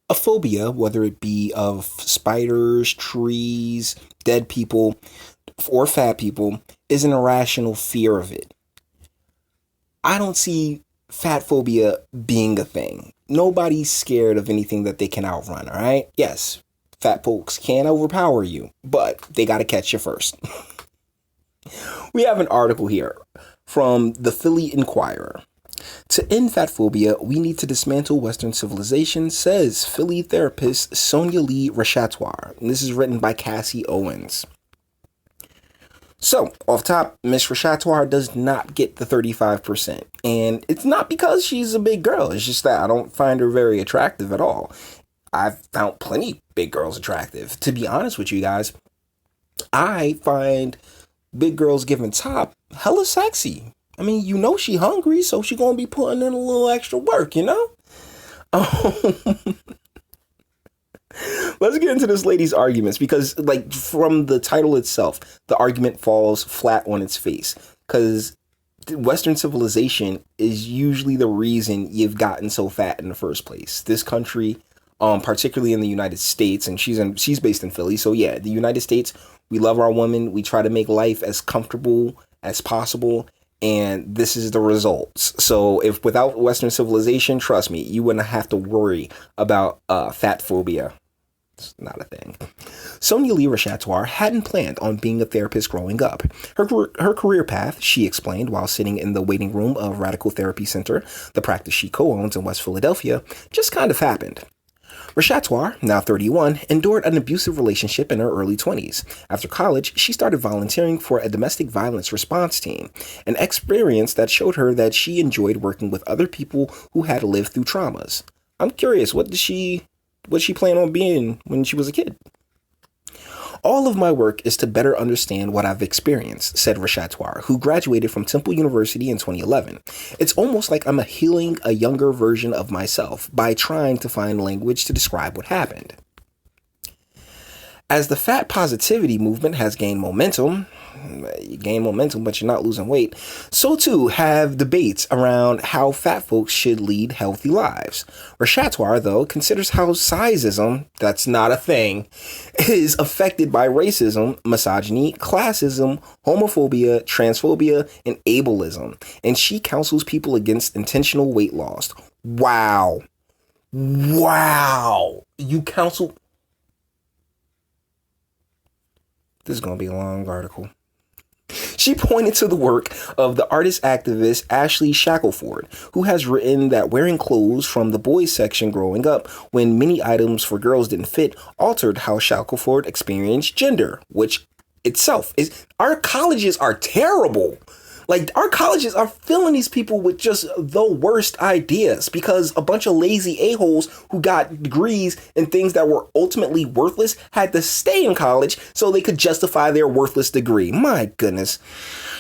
A phobia, whether it be of spiders, trees, dead people, or fat people, is an irrational fear of it. I don't see fat phobia being a thing. Nobody's scared of anything that they can outrun, all right? Yes, fat folks can overpower you, but they got to catch you first. We have an article here from the Philly Inquirer. To end fat phobia, we need to dismantle Western civilization, says Philly therapist Sonia Lee Rachatoir. And this is written by Cassie Owens. So, off top, Miss Rachatoir does not get the 35%. And it's not because she's a big girl. It's just that I don't find her very attractive at all. I've found plenty big girls attractive. To be honest with you guys, I find big girls giving top hella sexy. I mean, you know she hungry, so she gonna be putting in a little extra work, you know? Let's get into this lady's arguments because, like, from the title itself, the argument falls flat on its face. Because Western civilization is usually the reason you've gotten so fat in the first place. This country, particularly in the United States, and she's based in Philly, so yeah, the United States, we love our women. We try to make life as comfortable as possible. And this is the results. So if without Western civilization, trust me, you wouldn't have to worry about fat phobia. It's not a thing. Sonia Lee Rachatoir hadn't planned on being a therapist growing up. Her career path, she explained while sitting in the waiting room of Radical Therapy Center, the practice she co-owns in West Philadelphia, just kind of happened. Rachatoir, now 31, endured an abusive relationship in her early 20s. After college, she started volunteering for a domestic violence response team, an experience that showed her that she enjoyed working with other people who had lived through traumas. I'm curious, what did she plan on being when she was a kid? All of my work is to better understand what I've experienced, said Rachatoir, who graduated from Temple University in 2011. It's almost like I'm healing a younger version of myself by trying to find language to describe what happened. As the fat positivity movement has gained momentum, you gain momentum, but you're not losing weight. So too have debates around how fat folks should lead healthy lives. Rachatoir, though, considers how sizeism, that's not a thing, is affected by racism, misogyny, classism, homophobia, transphobia, and ableism. And she counsels people against intentional weight loss. Wow. You counsel... This is going to be a long article. She pointed to the work of the artist activist Ashley Shackelford, who has written that wearing clothes from the boys section growing up when many items for girls didn't fit altered how Shackelford experienced gender, which itself is... Our colleges are terrible. Like, our colleges are filling these people with just the worst ideas because a bunch of lazy a-holes who got degrees in things that were ultimately worthless had to stay in college so they could justify their worthless degree. My goodness.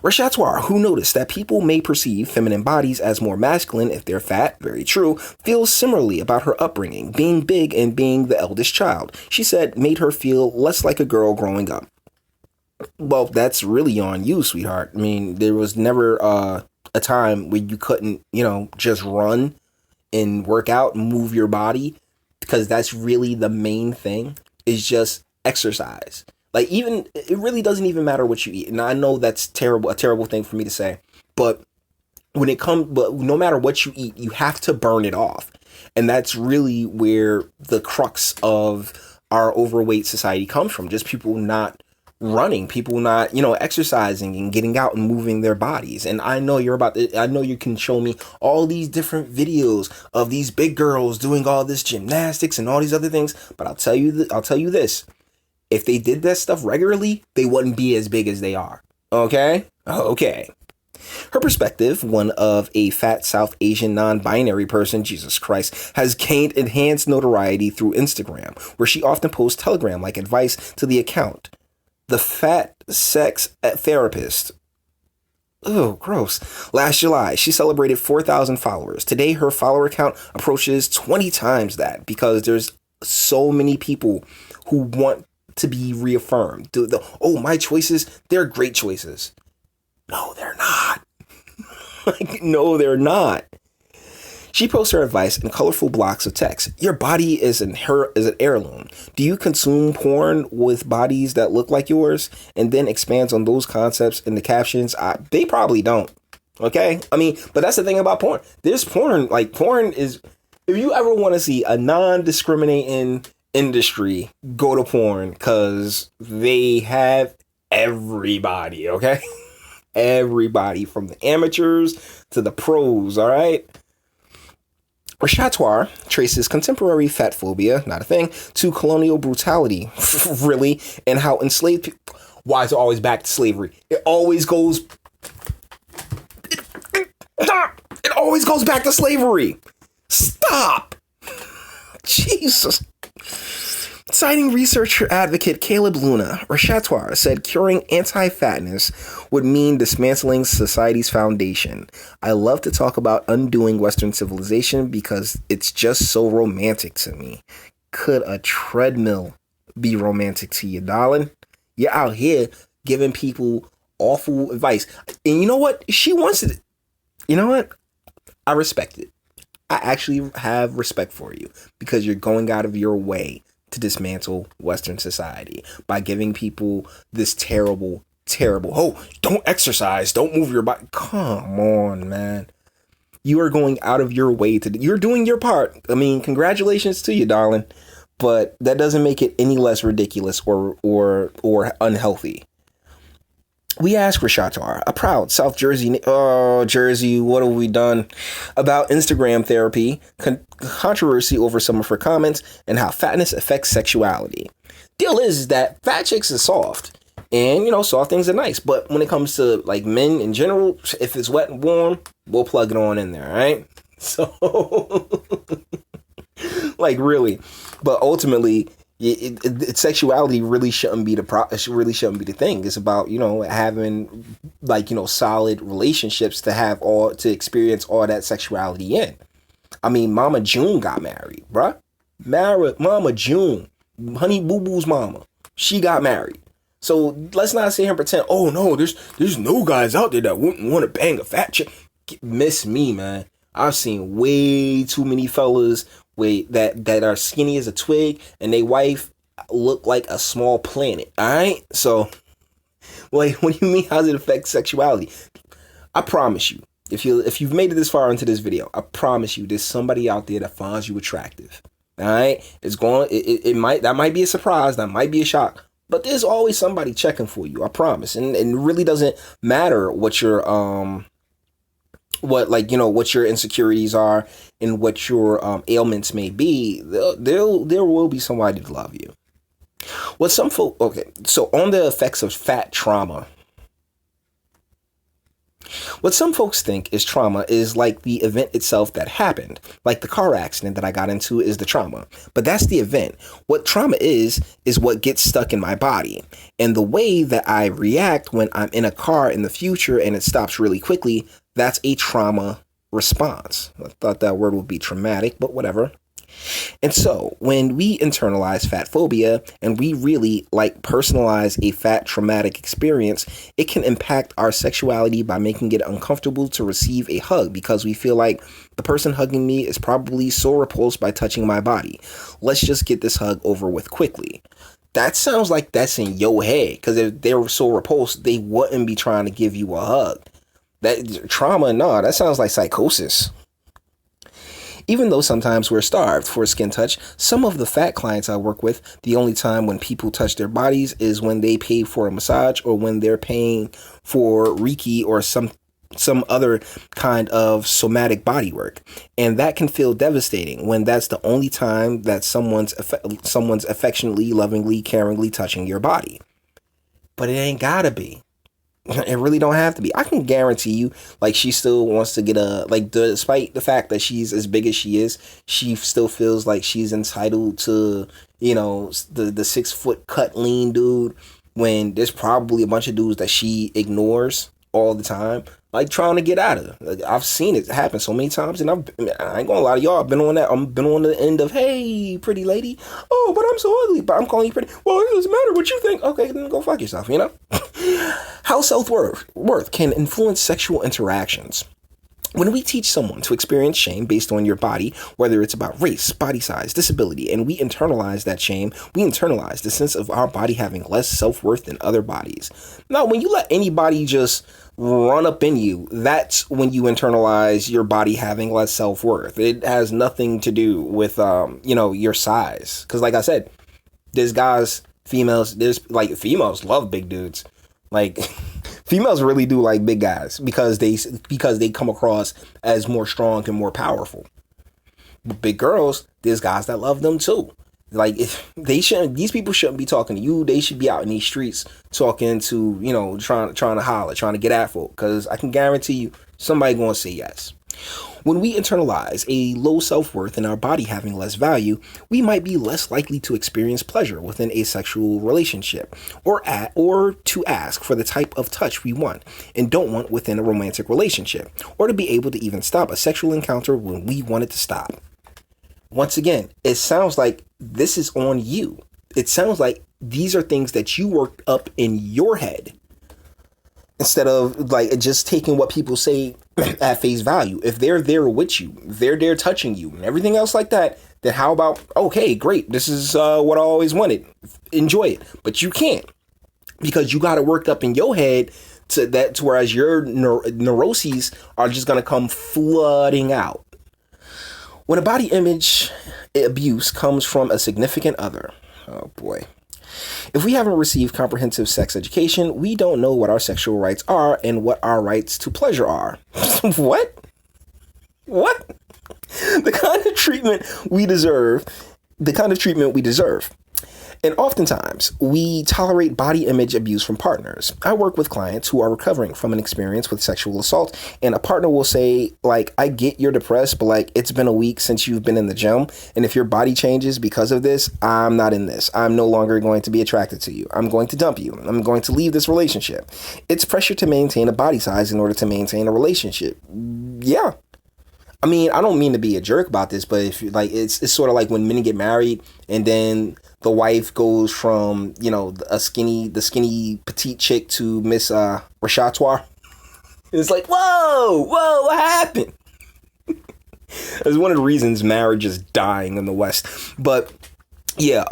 Rachatoir, who noticed that people may perceive feminine bodies as more masculine if they're fat, very true, feels similarly about her upbringing, being big and being the eldest child. She said made her feel less like a girl growing up. Well, that's really on you, sweetheart. I mean, there was never a time when you couldn't, just run and work out and move your body, because that's really the main thing, is just exercise. Like, even, it really doesn't even matter what you eat. And I know that's a terrible thing for me to say, but but no matter what you eat, you have to burn it off. And that's really where the crux of our overweight society comes from. Just people not running, people not, exercising and getting out and moving their bodies. And I know I know you can show me all these different videos of these big girls doing all this gymnastics and all these other things. But I'll tell you this. If they did that stuff regularly, they wouldn't be as big as they are. Okay. Her perspective, one of a fat South Asian non-binary person, Jesus Christ, has gained enhanced notoriety through Instagram, where she often posts Telegram-like advice to the account. The Fat Sex Therapist. Oh, gross. Last July, she celebrated 4,000 followers. Today, her follower count approaches 20 times that because there's so many people who want to be reaffirmed. My choices, they're great choices. No, they're not. No, they're not. She posts her advice in colorful blocks of text. Your body is an heirloom. Do you consume porn with bodies that look like yours? And then expands on those concepts in the captions. They probably don't. Okay? I mean, but that's the thing about porn. There's porn, like porn is, if you ever want to see a non-discriminating industry, go to porn, because they have everybody, okay? Everybody from the amateurs to the pros, all right? Rebuttal traces contemporary fatphobia, not a thing, to colonial brutality, really, and how enslaved people... Why is it always back to slavery? It always goes... It always goes back to slavery. Stop. Jesus. Citing researcher advocate Caleb Luna, Rebuttal said curing anti-fatness would mean dismantling society's foundation. I love to talk about undoing Western civilization because it's just so romantic to me. Could a treadmill be romantic to you, darling? You're out here giving people awful advice. And you know what? She wants it. You know what? I respect it. I actually have respect for you because you're going out of your way to dismantle Western society by giving people this terrible, oh, don't exercise, don't move your body. Come on, man. You are going out of your way you're doing your part. I mean, congratulations to you, darling. But that doesn't make it any less ridiculous or unhealthy. We asked Rebuttal, a proud South Jersey, Jersey, what have we done about Instagram therapy, controversy over some of her comments, and how fatness affects sexuality. Deal is that fat chicks are soft, and, you know, soft things are nice. But when it comes to, like, men in general, if it's wet and warm, we'll plug it on in there, all right? So, like, really. But ultimately... sexuality really shouldn't be the thing. It's about, you know, having, like, you know, solid relationships to experience all that sexuality in. I mean, Mama June got married, bruh. Mama June, Honey Boo Boo's mama, she got married. So let's not sit here and pretend, oh no, there's no guys out there that wouldn't want to bang a fat chick. Miss me, man. I've seen way too many fellas that are skinny as a twig and they wife look like a small planet. All right, so like, what do you mean? How does it affect sexuality? I promise you, if you've made it this far into this video, I promise you, there's somebody out there that finds you attractive. All right, that might be a surprise, that might be a shock, but there's always somebody checking for you. I promise, and it really doesn't matter what your what your insecurities are and what your ailments may be. There will be somebody to love you. So on the effects of fat trauma, what some folks think is trauma is like the event itself that happened. Like the car accident that I got into is the trauma. But that's the event. What trauma is what gets stuck in my body. And the way that I react when I'm in a car in the future and it stops really quickly, that's a trauma response. I thought that word would be traumatic, but whatever. And so when we internalize fatphobia and we really personalize a fat traumatic experience, it can impact our sexuality by making it uncomfortable to receive a hug because we feel like the person hugging me is probably so repulsed by touching my body. Let's just get this hug over with quickly. That sounds like that's in your head, because if they were so repulsed, they wouldn't be trying to give you a hug. That trauma, no, that sounds like psychosis. Even though sometimes we're starved for a skin touch, some of the fat clients I work with, the only time when people touch their bodies is when they pay for a massage or when they're paying for Reiki or some other kind of somatic body work. And that can feel devastating when that's the only time that someone's affectionately, lovingly, caringly touching your body. But it ain't gotta be. It really don't have to be. I can guarantee you, she still wants to get despite the fact that she's as big as she is, she still feels like she's entitled to, the 6 foot cut lean dude, when there's probably a bunch of dudes that she ignores all the time, trying to get at her. I've seen it happen so many times, and I ain't gonna lie to y'all, I've been on that. I've been on the end of, hey, pretty lady. Oh, but I'm so ugly, but I'm calling you pretty. Well, it doesn't matter what you think. Okay, then go fuck yourself, How self-worth can influence sexual interactions. When we teach someone to experience shame based on your body, whether it's about race, body size, disability, and we internalize that shame, we internalize the sense of our body having less self-worth than other bodies. Now, when you let anybody just run up in you, that's when you internalize your body having less self-worth. It has nothing to do with, your size. Because like I said, there's guys, females, females love big dudes. Like, females really do like big guys because they come across as more strong and more powerful. But big girls, there's guys that love them too. Like, if these people shouldn't be talking to you. They should be out in these streets talking to, trying to holler, trying to get at folk. Because I can guarantee you, somebody gonna say yes. When we internalize a low self-worth and our body having less value, we might be less likely to experience pleasure within a sexual relationship or to ask for the type of touch we want and don't want within a romantic relationship, or to be able to even stop a sexual encounter when we want it to stop. Once again, it sounds like this is on you. It sounds like these are things that you worked up in your head, instead of like just taking what people say at face value. If they're there with you, they're there touching you and everything else like that, then how about, okay, great, this is what I always wanted, enjoy it. But you can't, because you got it worked up in your head to whereas your neuroses are just going to come flooding out. When a body image abuse comes from a significant other, oh boy. If we haven't received comprehensive sex education, we don't know what our sexual rights are and what our rights to pleasure are. What? The kind of treatment we deserve. And oftentimes, we tolerate body image abuse from partners. I work with clients who are recovering from an experience with sexual assault, and a partner will say, like, I get you're depressed, but like, it's been a week since you've been in the gym, and if your body changes because of this, I'm not in this. I'm no longer going to be attracted to you. I'm going to dump you. I'm going to leave this relationship. It's pressure to maintain a body size in order to maintain a relationship. Yeah. I mean, I don't mean to be a jerk about this, but if like, it's sort of like when men get married and then the wife goes from, the skinny petite chick to Miss Rachatoire. It's like, whoa, what happened? That's one of the reasons marriage is dying in the West. But yeah,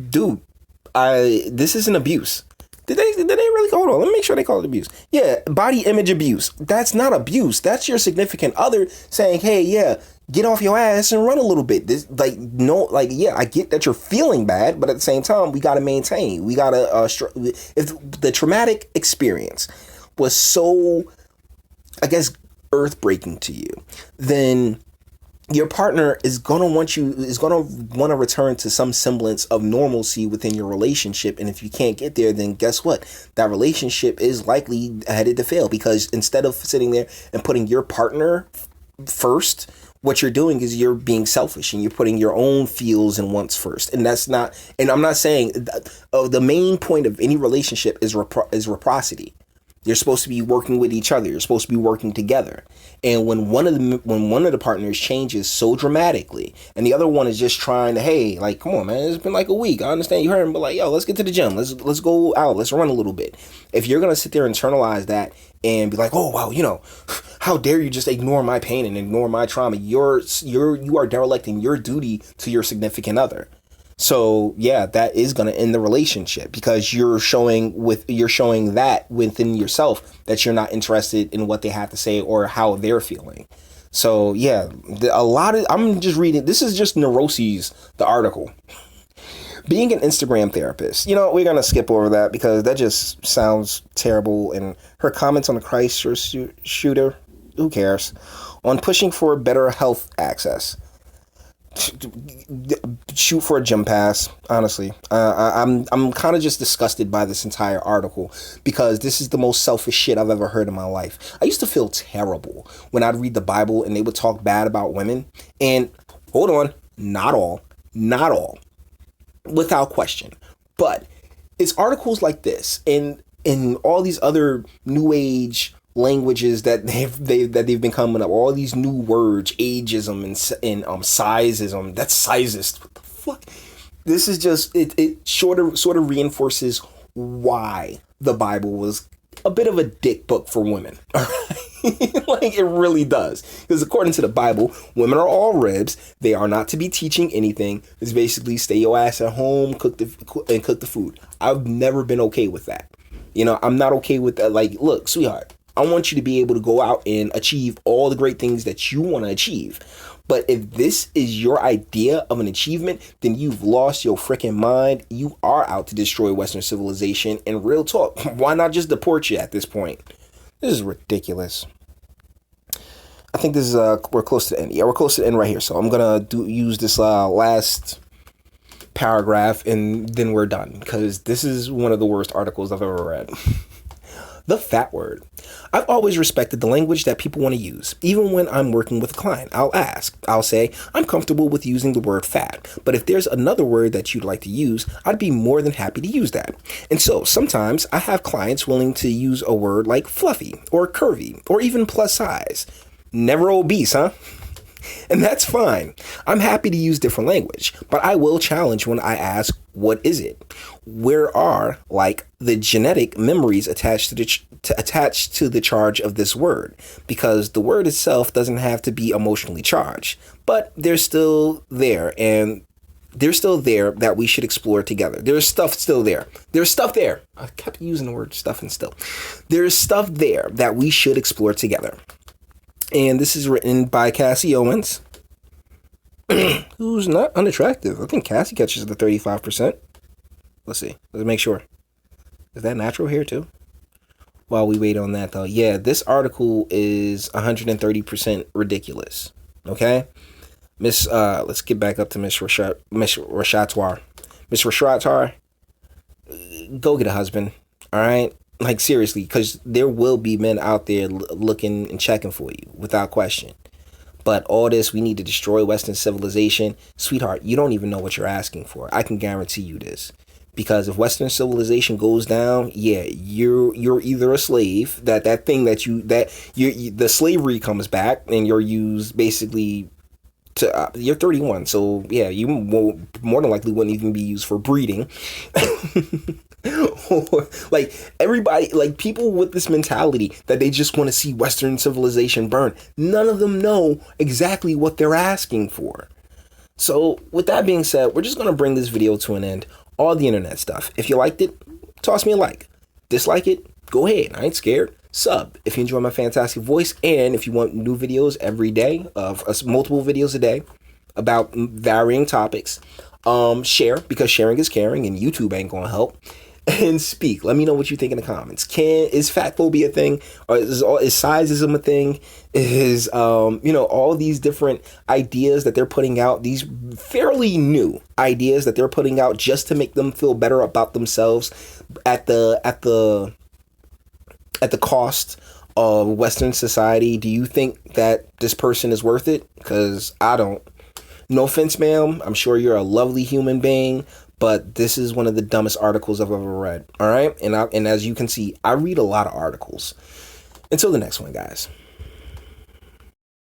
dude, this is an abuse. Did they really? Hold on, let me make sure they call it abuse. Yeah, body image abuse. That's not abuse. That's your significant other saying, hey, yeah, get off your ass and run a little bit. Yeah, I get that you're feeling bad, but at the same time, we got to maintain. We got to, if the traumatic experience was so, I guess, earth-breaking to you, then your partner is going to want to return to some semblance of normalcy within your relationship. And if you can't get there, then guess what? That relationship is likely headed to fail, because instead of sitting there and putting your partner first, what you're doing is you're being selfish and you're putting your own feels and wants first. And that's not, and I'm not saying the main point of any relationship is reciprocity. You're supposed to be working with each other. You're supposed to be working together. And when one of the partners changes so dramatically, and the other one is just trying to, hey, like, come on, man, it's been like a week. I understand you heard him, but like, yo, let's get to the gym. Let's go out. Let's run a little bit. If you're gonna sit there and internalize that and be like, oh wow, how dare you just ignore my pain and ignore my trauma? You are derelicting your duty to your significant other. So yeah, that is going to end the relationship, because you're showing that within yourself that you're not interested in what they have to say or how they're feeling. So yeah, I'm just reading. This is just Neuroses, the article. Being an Instagram therapist. We're going to skip over that because that just sounds terrible. And her comments on the Christchurch shooter, who cares? On pushing for better health access. Shoot for a gym pass. Honestly, I'm kind of just disgusted by this entire article, because this is the most selfish shit I've ever heard in my life. I used to feel terrible when I'd read the Bible and they would talk bad about women. And hold on, not all, without question, but it's articles like this and all these other new age languages that they've been coming up, all these new words, ageism and sizeism. That's sizist. What the fuck? This is just it sort of reinforces why the Bible was a bit of a dick book for women. All right? Like, it really does. Because according to the Bible, women are all ribs. They are not to be teaching anything. It's basically stay your ass at home, cook the food. I've never been okay with that. You know, I'm not okay with that. Like, look, sweetheart, I want you to be able to go out and achieve all the great things that you want to achieve. But if this is your idea of an achievement, then you've lost your freaking mind. You are out to destroy Western civilization. And real talk, why not just deport you at this point? This is ridiculous. I think this is we're close to the end. Yeah, we're close to the end right here. So I'm gonna use this last paragraph and then we're done, because this is one of the worst articles I've ever read. The fat word. I've always respected the language that people want to use. Even when I'm working with a client, I'll say, I'm comfortable with using the word fat, but if there's another word that you'd like to use, I'd be more than happy to use that. And so sometimes I have clients willing to use a word like fluffy or curvy or even plus size. Never obese, huh? And that's fine. I'm happy to use different language, but I will challenge when I ask, what is it? Where are, like, the genetic memories attached to the charge of this word? Because the word itself doesn't have to be emotionally charged, but they're still there, and they're still there that we should explore together. There's stuff still there. There's stuff there. I kept using the word stuff and still. There's stuff there that we should explore together. And this is written by Cassie Owens, who's not unattractive. I think Cassie catches the 35%. Let's see. Let's make sure. Is that natural hair too? While we wait on that, though. Yeah, this article is 130% ridiculous. Okay? Let's get back up to Miss Rashatar. Miss Rashatar, go get a husband. All right? Like, seriously, because there will be men out there looking and checking for you without question. But all this, we need to destroy Western civilization. Sweetheart, you don't even know what you're asking for. I can guarantee you this. Because if Western civilization goes down, yeah, you're either a slave, the slavery comes back and you're used basically to, you're 31. So yeah, you more than likely wouldn't even be used for breeding. Or, like, everybody, like, people with this mentality that they just want to see Western civilization burn, none of them know exactly what they're asking for. So with that being said, we're just going to bring this video to an end. All the internet stuff. If you liked it, toss me a like. Dislike it, go ahead. I ain't scared. Sub if you enjoy my fantastic voice, and if you want new videos every day, of multiple videos a day about varying topics. Share, because sharing is caring, and YouTube ain't gonna help. And speak. Let me know what you think in the comments. Is fatphobia a thing? Or is sizeism a thing? Is all these different ideas that they're putting out, these fairly new ideas that they're putting out just to make them feel better about themselves at the cost of Western society. Do you think that this person is worth it? Because I don't. No offense, ma'am. I'm sure you're a lovely human being, but this is one of the dumbest articles I've ever read. All right. And as you can see, I read a lot of articles. Until the next one, guys.